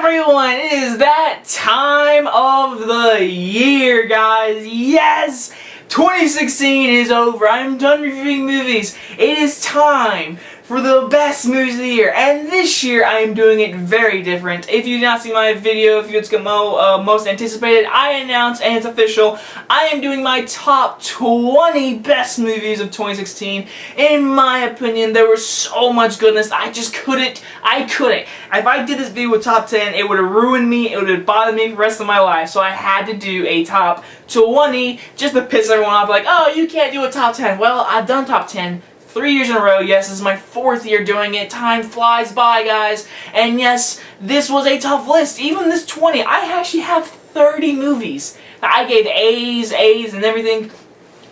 everyone, it is that time of the year, guys. Yes! 2016 is over. I'm done reviewing movies. It is time for the best movies of the year. And this year, I am doing it very different. If you did not see my video, if you get most anticipated, I announced, and it's official, I am doing my top 20 best movies of 2016. In my opinion, there was so much goodness, I just couldn't. If I did this video with top 10, it would have ruined me, it would have bothered me for the rest of my life. So I had to do a top 20 just to piss everyone off, like, oh, you can't do a top 10. Well, I've done top 10. 3 years in a row. Yes, this is my 4th year doing it. Time flies by, guys. And yes, this was a tough list. Even this 20, I actually have 30 movies that I gave A's, and everything.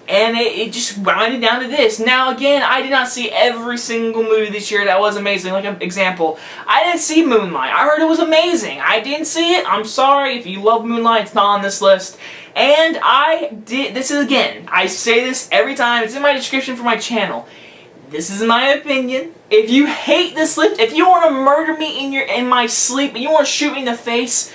And it just rounded down to this. Now, again, I did not see every single movie this year that was amazing. Like an example, I didn't see Moonlight. I heard it was amazing. I didn't see it. I'm sorry. If you love Moonlight, it's not on this list. And this is, again, I say this every time. It's in my description for my channel. This is my opinion. If you hate this list, if you want to murder me in my sleep, and you want to shoot me in the face,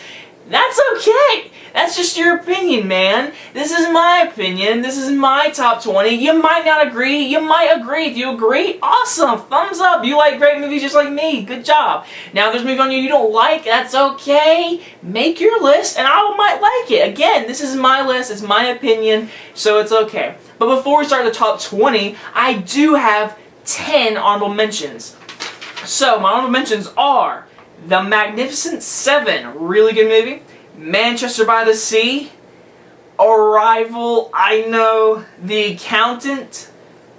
that's okay. That's just your opinion, man. This is my opinion. This is my top 20. You might not agree. You might agree. If you agree, awesome. Thumbs up. You like great movies just like me. Good job. Now, if there's a movie on you don't like, that's okay. Make your list, and I might like it. Again, this is my list. It's my opinion, so it's okay. But before we start the top 20, I do have 10 honorable mentions. So, my honorable mentions are The Magnificent Seven, really good movie. Manchester by the Sea, Arrival, I Know, The Accountant,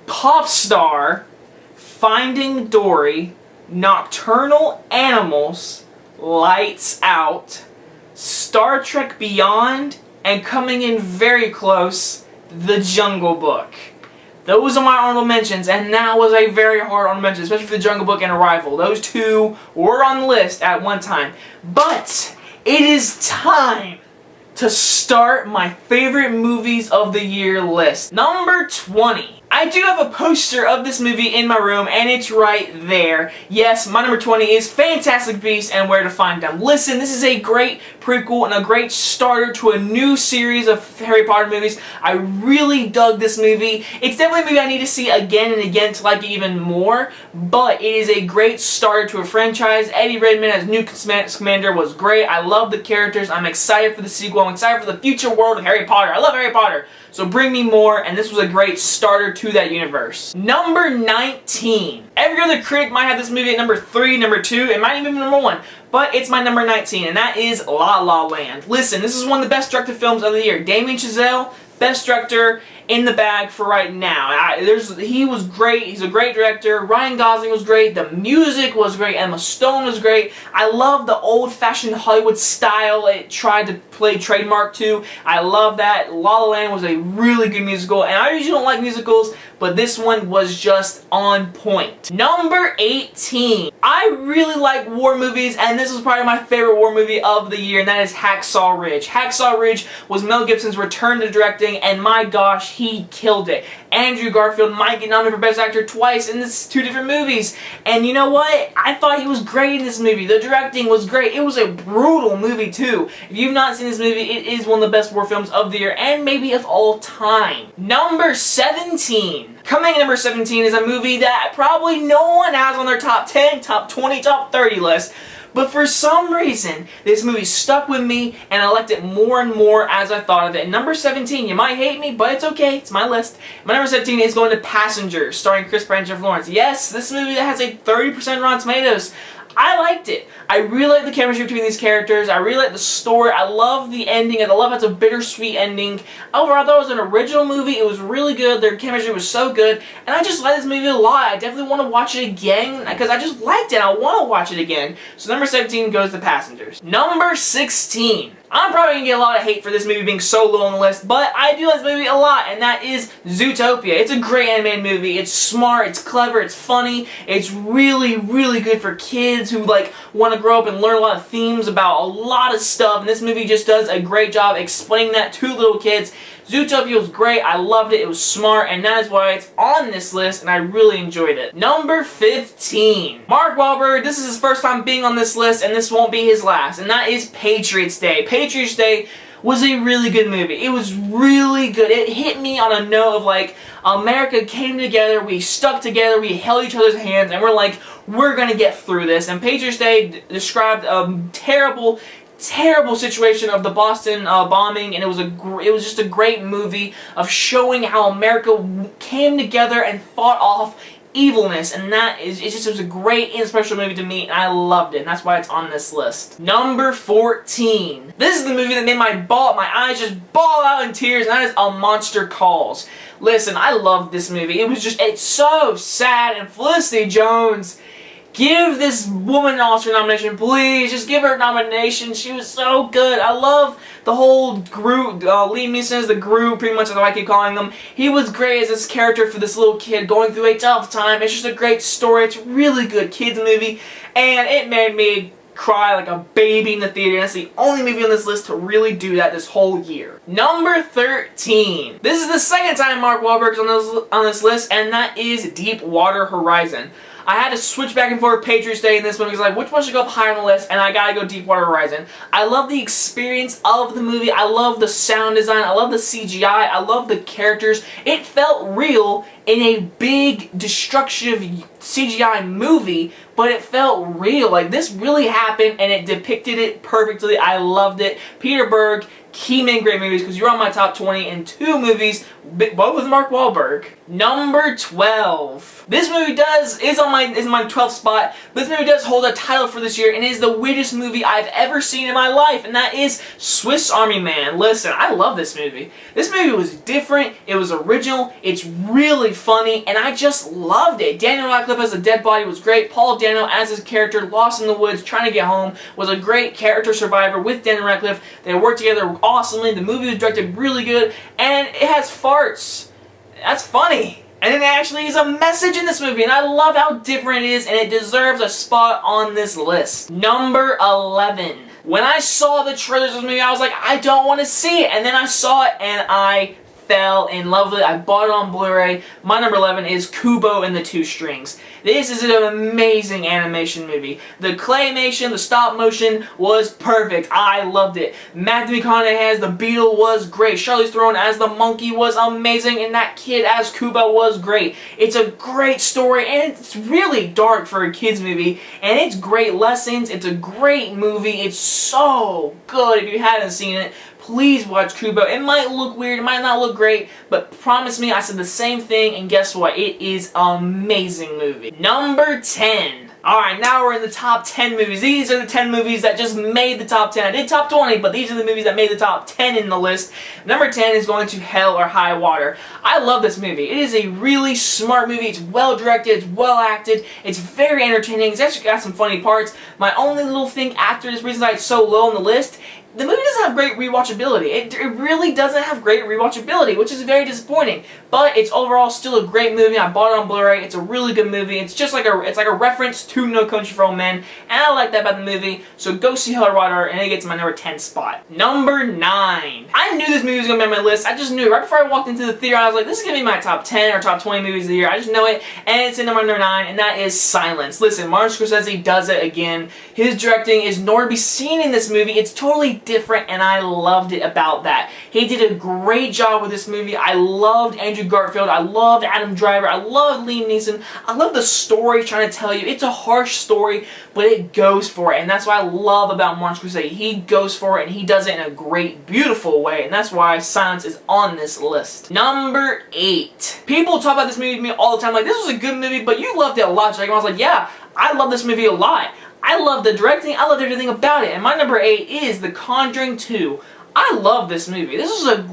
Pop Star, Finding Dory, Nocturnal Animals, Lights Out, Star Trek Beyond, and coming in very close, The Jungle Book. Those are my honorable mentions, and that was a very hard honorable mention, especially for The Jungle Book and Arrival. Those two were on the list at one time. But it is time to start my favorite movies of the year list. Number 20. I do have a poster of this movie in my room, and it's right there. Yes, my number 20 is Fantastic Beasts and Where to Find Them. Listen, this is a great prequel and a great starter to a new series of Harry Potter movies. I really dug this movie. It's definitely a movie I need to see again and again to like it even more, but it is a great starter to a franchise. Eddie Redmayne as Newt Scamander was great. I love the characters. I'm excited for the sequel. I'm excited for the future world of Harry Potter. I love Harry Potter. So bring me more, and this was a great starter to that universe. Number 19. Every other critic might have this movie at number 3, number 2, it might even be number 1, but it's my number 19, and that is La La Land. Listen, this is one of the best directed films of the year. Damien Chazelle, best director in the bag for right now. He was great. He's a great director. Ryan Gosling was great. The music was great. Emma Stone was great. I love the old-fashioned Hollywood style it tried to play trademark to. I love that. La La Land was a really good musical, and I usually don't like musicals, but this one was just on point. Number 18. I really like war movies, and this was probably my favorite war movie of the year, and that is Hacksaw Ridge. Hacksaw Ridge was Mel Gibson's return to directing, and my gosh, he killed it. Andrew Garfield might get nominated for Best Actor twice in this 2 different movies. And you know what? I thought he was great in this movie. The directing was great. It was a brutal movie too. If you've not seen this movie, it is one of the best war films of the year and maybe of all time. Number 17. Coming in number 17 is a movie that probably no one has on their top 10, top 20, top 30 list. But for some reason, this movie stuck with me, and I liked it more and more as I thought of it. And number 17, you might hate me, but it's okay, it's my list. My number 17 is going to Passengers, starring Chris Pratt and Jennifer Lawrence. Yes, this movie that has a 30% Rotten Tomatoes. I liked it. I really like the chemistry between these characters. I really like the story. I love the ending. I love it's a bittersweet ending. Overall, I thought it was an original movie. It was really good. Their chemistry was so good. And I just like this movie a lot. I definitely want to watch it again because I just liked it. I want to watch it again. So number 17 goes to Passengers. Number 16. I'm probably going to get a lot of hate for this movie being so low on the list, but I do like this movie a lot, and that is Zootopia. It's a great animated movie. It's smart, it's clever, it's funny. It's really, really good for kids who want to grow up and learn a lot of themes about a lot of stuff, and this movie just does a great job explaining that to little kids. Zootopia was great. I loved it. It was smart, and that is why it's on this list, and I really enjoyed it. Number 15. Mark Wahlberg, this is his first time being on this list, and this won't be his last, and that is Patriots Day. Patriots Day was a really good movie. It was really good. It hit me on a note of like, America came together, we stuck together, we held each other's hands, and we're like, we're gonna get through this. And Patriots Day described a terrible situation of the Boston bombing, and it was just a great movie of showing how America came together and fought off evilness, and it was a great and special movie to me, and I loved it, and that's why it's on this list. Number 14. This is the movie that made my eyes just bawl out in tears, and that is A Monster Calls. Listen, I love this movie. It's so sad, and Felicity Jones, give this woman an Oscar nomination, please. Just give her a nomination. She was so good. I love the whole group. Liam Neeson is the group, pretty much, that's what I keep calling them. He was great as this character for this little kid going through a tough time. It's just a great story. It's a really good kids movie, and it made me cry like a baby in the theater. That's the only movie on this list to really do that this whole year. Number 13. This is the second time Mark Wahlberg's on this list, and that is Deepwater Horizon. I had to switch back and forth Patriots Day and this one because like, which one should go up higher on the list, and I gotta go Deepwater Horizon. I love the experience of the movie. I love the sound design. I love the CGI. I love the characters. It felt real in a big, destructive CGI movie, but it felt real. Like, this really happened, and it depicted it perfectly. I loved it. Peter Berg, he made great movies because you're on my top 20 in 2 movies, both with Mark Wahlberg. Number 12. This movie is my 12th spot, but this movie does hold a title for this year, and it is the weirdest movie I've ever seen in my life, and that is Swiss Army Man. Listen, I love this movie. This movie was different, it was original, it's really funny, and I just loved it. Daniel Radcliffe as a dead body was great. Paul Dano as his character, lost in the woods, trying to get home, was a great character survivor with Daniel Radcliffe. They worked together awesomely. The movie was directed really good, and it has farts. That's funny. And it actually is a message in this movie, and I love how different it is, and it deserves a spot on this list. Number 11. When I saw the trailers of this movie, I was like, I don't want to see it. And then I saw it, and I fell in love with it. I bought it on Blu-ray. My number 11 is Kubo and the Two Strings. This is an amazing animation movie. The claymation, the stop motion was perfect. I loved it. Matthew McConaughey as the beetle was great. Charlize Theron as the monkey was amazing, and that kid as Kubo was great. It's a great story, and it's really dark for a kids movie, and it's great lessons. It's a great movie. It's so good. If you haven't seen it, please watch Kubo. It might look weird, it might not look great, but promise me, I said the same thing, and guess what? It is an amazing movie. Number 10. Alright, now we're in the top 10 movies. These are the 10 movies that just made the top 10. I did top 20, but these are the movies that made the top 10 in the list. Number 10 is going to Hell or High Water. I love this movie. It is a really smart movie. It's well directed, it's well acted, it's very entertaining. It's actually got some funny parts. My only little thing after this reason why it's so low on the list, the movie doesn't have great rewatchability. It really doesn't have great rewatchability, which is very disappointing. But it's overall still a great movie. I bought it on Blu-ray. It's a really good movie. It's just like a reference to No Country for Old Men, and I like that about the movie. So go see Hell or High Water, and it gets my number 10 spot. Number 9. I knew this movie was gonna be on my list. I just knew it. Right before I walked into the theater, I was like, this is gonna be my top 10 or top 20 movies of the year. I just know it, and it's in number 9, and that is Silence. Listen, Martin Scorsese does it again. His directing is nowhere to be seen in this movie. It's totally different, and I loved it about that. He did a great job with this movie. I loved Andrew Garfield. I loved Adam Driver. I loved Liam Neeson. I love the story trying to tell you. It's a harsh story, but it goes for it, and that's what I love about Martin Scorsese. He goes for it, and he does it in a great, beautiful way, and that's why Silence is on this list. Number 8. People talk about this movie with me all the time, like, this was a good movie, but you loved it a lot, Jake. And I was like, yeah, I love this movie a lot. I love the directing, I loved everything about it. And my number 8 is The Conjuring 2. I love this movie. This is a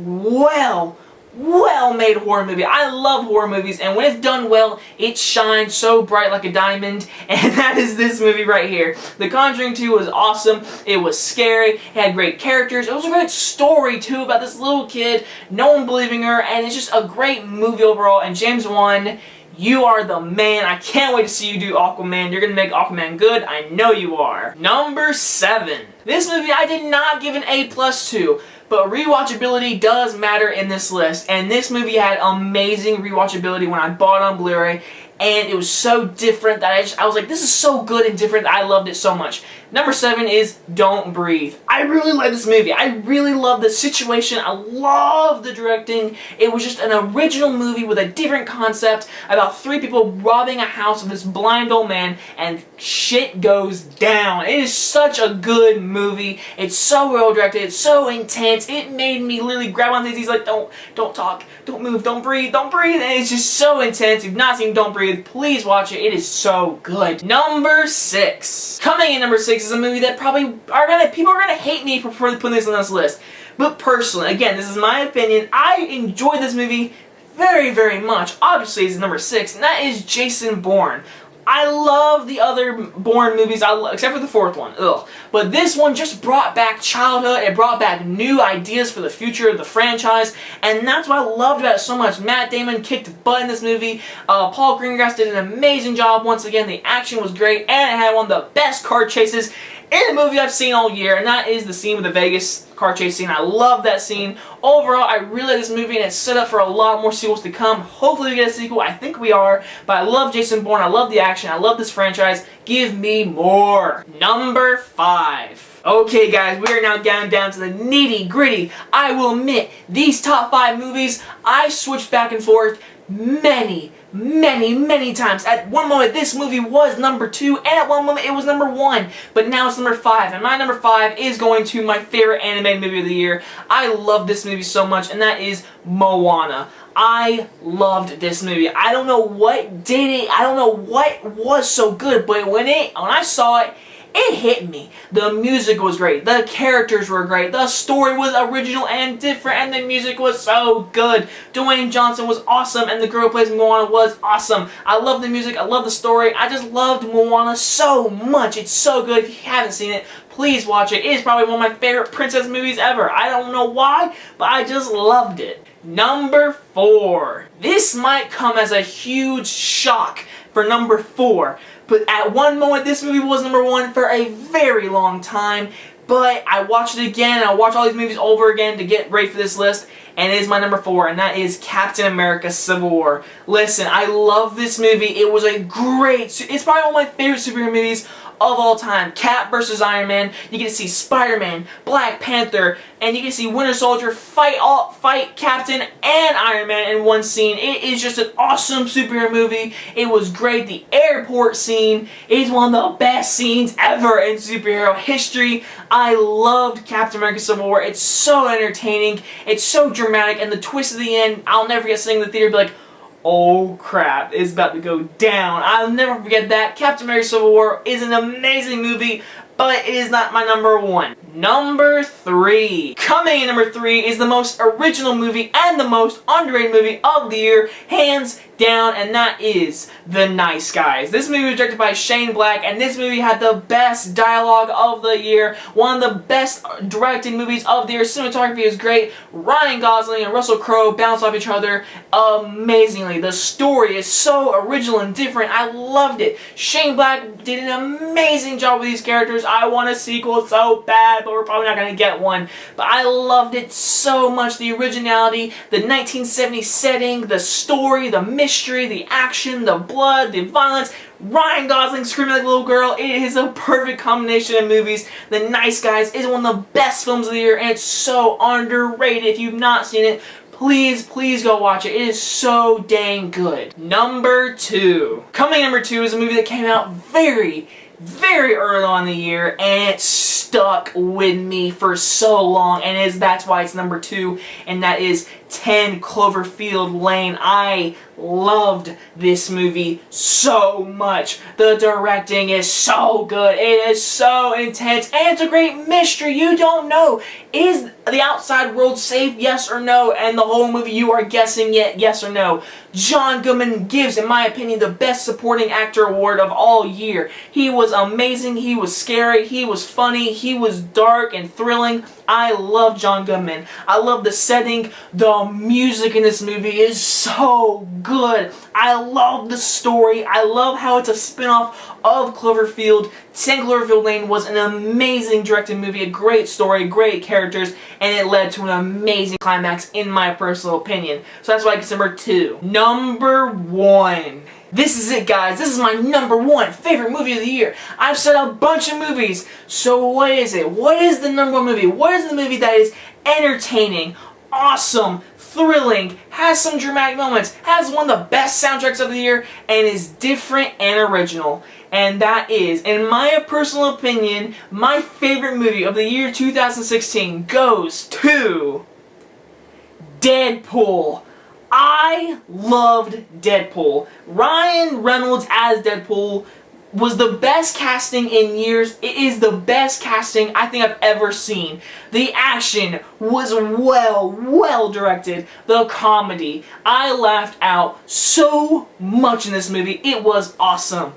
well-made horror movie. I love horror movies, and when it's done well, it shines so bright like a diamond, and that is this movie right here. The Conjuring 2 was awesome. It was scary. It had great characters. It was a great story, too, about this little kid, no one believing her, and it's just a great movie overall. And James Wan, you are the man. I can't wait to see you do Aquaman. You're going to make Aquaman good. I know you are. Number 7. This movie I did not give an A+ to, but rewatchability does matter in this list, and this movie had amazing rewatchability when I bought it on Blu-ray, and it was so different that I was like, this is so good and different that I loved it so much. Number 7 is Don't Breathe. I really like this movie. I really love the situation. I love the directing. It was just an original movie with a different concept about 3 people robbing a house of this blind old man, and shit goes down. It is such a good movie. It's so well directed. It's so intense. It made me literally grab on things. He's like, don't talk, don't move, don't breathe, don't breathe. And it's just so intense. If you've not seen Don't Breathe, please watch it. It is so good. Number 6. Coming in number 6 is a movie that people are gonna hate me for putting this on this list. But personally, again, this is my opinion, I enjoyed this movie very, very much. Obviously, it's number 6, and that is Jason Bourne. I love the other Bourne movies, except for the 4th one. Ugh. But this one just brought back childhood. It brought back new ideas for the future of the franchise, and that's what I loved about it so much. Matt Damon kicked butt in this movie. Paul Greengrass did an amazing job once again. The action was great, and it had one of the best car chases in a movie I've seen all year, and that is the scene with the Vegas car chase scene. I love that scene. Overall, I really like this movie, and it's set up for a lot more sequels to come. Hopefully we get a sequel. I think we are. But I love Jason Bourne. I love the action. I love this franchise. Give me more. Number 5. Okay guys, we are now down to the nitty gritty. I will admit, these top 5 movies, I switched back and forth many times. At one moment this movie was number 2, and at one moment it was number 1, but now it's number 5, and my number 5 is going to my favorite animated movie of the year. I love this movie so much, and that is Moana. I loved this movie. I don't know what did it, I don't know what was so good, but when I saw it, it hit me. The music was great. The characters were great. The story was original and different, and the music was so good. Dwayne Johnson was awesome, and the girl who plays Moana was awesome. I love the music. I love the story. I just loved Moana so much. It's so good. If you haven't seen it, please watch it. It is probably one of my favorite princess movies ever. I don't know why, but I just loved it. Number 4. This might come as a huge shock for number 4. But at one moment, this movie was number 1 for a very long time. But I watched it again, and I watched all these movies over again to get ready for this list. And it is my number 4, and that is Captain America Civil War. Listen, I love this movie. It was a great, it's probably one of my favorite superhero movies of all time. Cap versus Iron Man. You get to see Spider-Man, Black Panther, and you get to see Winter Soldier fight Captain and Iron Man in one scene. It is just an awesome superhero movie. It was great. The airport scene is one of the best scenes ever in superhero history. I loved Captain America Civil War. It's so entertaining. It's so dramatic, and the twist at the end, I'll never forget sitting in the theater and be like, oh crap, it's about to go down. I'll never forget that. Captain America Civil War is an amazing movie, but it is not my number 1. Number 3. Coming in number 3 is the most original movie and the most underrated movie of the year, hands down, and that is The Nice Guys. This movie was directed by Shane Black, and this movie had the best dialogue of the year, one of the best directed movies of the year. Cinematography is great. Ryan Gosling and Russell Crowe bounce off each other amazingly. The story is so original and different. I loved it. Shane Black did an amazing job with these characters. I want a sequel so bad, but we're probably not going to get one. But I loved it so much. The originality, the 1970s setting, the story, the mystery, the action, the blood, the violence. Ryan Gosling screaming like a little girl. It is a perfect combination of movies. The Nice Guys is one of the best films of the year, and it's so underrated. If you've not seen it, please go watch it. It is so dang good. Number 2. Coming number 2 is a movie that came out very early on in the year, and it stuck with me for so long, and that's why it's number 2, and that is 10 Cloverfield Lane. I loved this movie so much. The directing is so good. It is so intense, and it's a great mystery. You don't know, is the outside world safe, yes or no, and the whole movie you are guessing yes or no. John Goodman gives, in my opinion, the best supporting actor award of all year. He was amazing, he was scary, he was funny, he was dark and thrilling. I love John Goodman. I love the setting. The music in this movie is so good. I love the story. I love how it's a spin-off of Cloverfield. 10 Cloverfield Lane was an amazing directed movie, a great story, great characters, and it led to an amazing climax in my personal opinion. So that's why it's number 2. Number 1. This is it, guys. This is my number 1 favorite movie of the year. I've said a bunch of movies. So what is it? What is the number 1 movie? What is the movie that is entertaining, awesome, thrilling, has some dramatic moments, has one of the best soundtracks of the year, and is different and original? And that is, in my personal opinion, my favorite movie of the year 2016 goes to Deadpool. I loved Deadpool. Ryan Reynolds as Deadpool was the best casting in years. It is the best casting I think I've ever seen. The action was well directed. The comedy, I laughed out so much in this movie. It was awesome.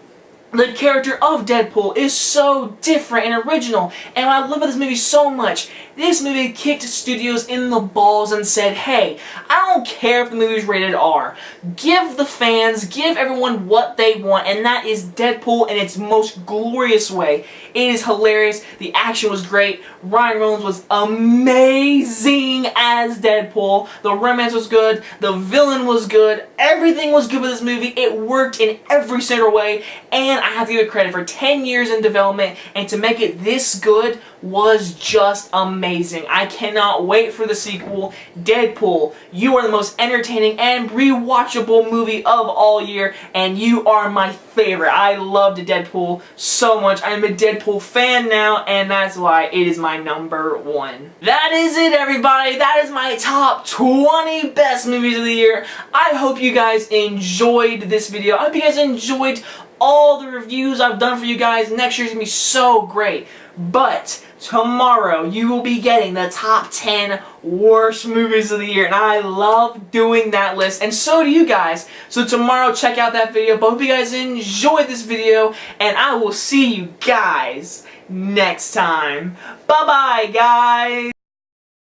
The character of Deadpool is so different and original, and I love this movie so much. This movie kicked studios in the balls and said, hey, I don't care if the movie's rated R. Give the fans, give everyone what they want, and that is Deadpool in its most glorious way. It is hilarious. The action was great. Ryan Reynolds was amazing as Deadpool. The romance was good. The villain was good. Everything was good with this movie. It worked in every single way, and I have to give it credit for 10 years in development, and to make it this good was just amazing. I cannot wait for the sequel. Deadpool, you are the most entertaining and rewatchable movie of all year, and you are my favorite. I loved Deadpool so much. I'm a Deadpool fan now, and that's why it is my number 1. That is it, everybody. That is my top 20 best movies of the year. I hope you guys enjoyed this video. I hope you guys enjoyed all the reviews I've done for you guys. Next year's gonna be so great. But tomorrow you will be getting the top 10 worst movies of the year, and I love doing that list, and so do you guys. So tomorrow check out that video. But I hope you guys enjoyed this video, and I will see you guys next time. Bye bye, guys.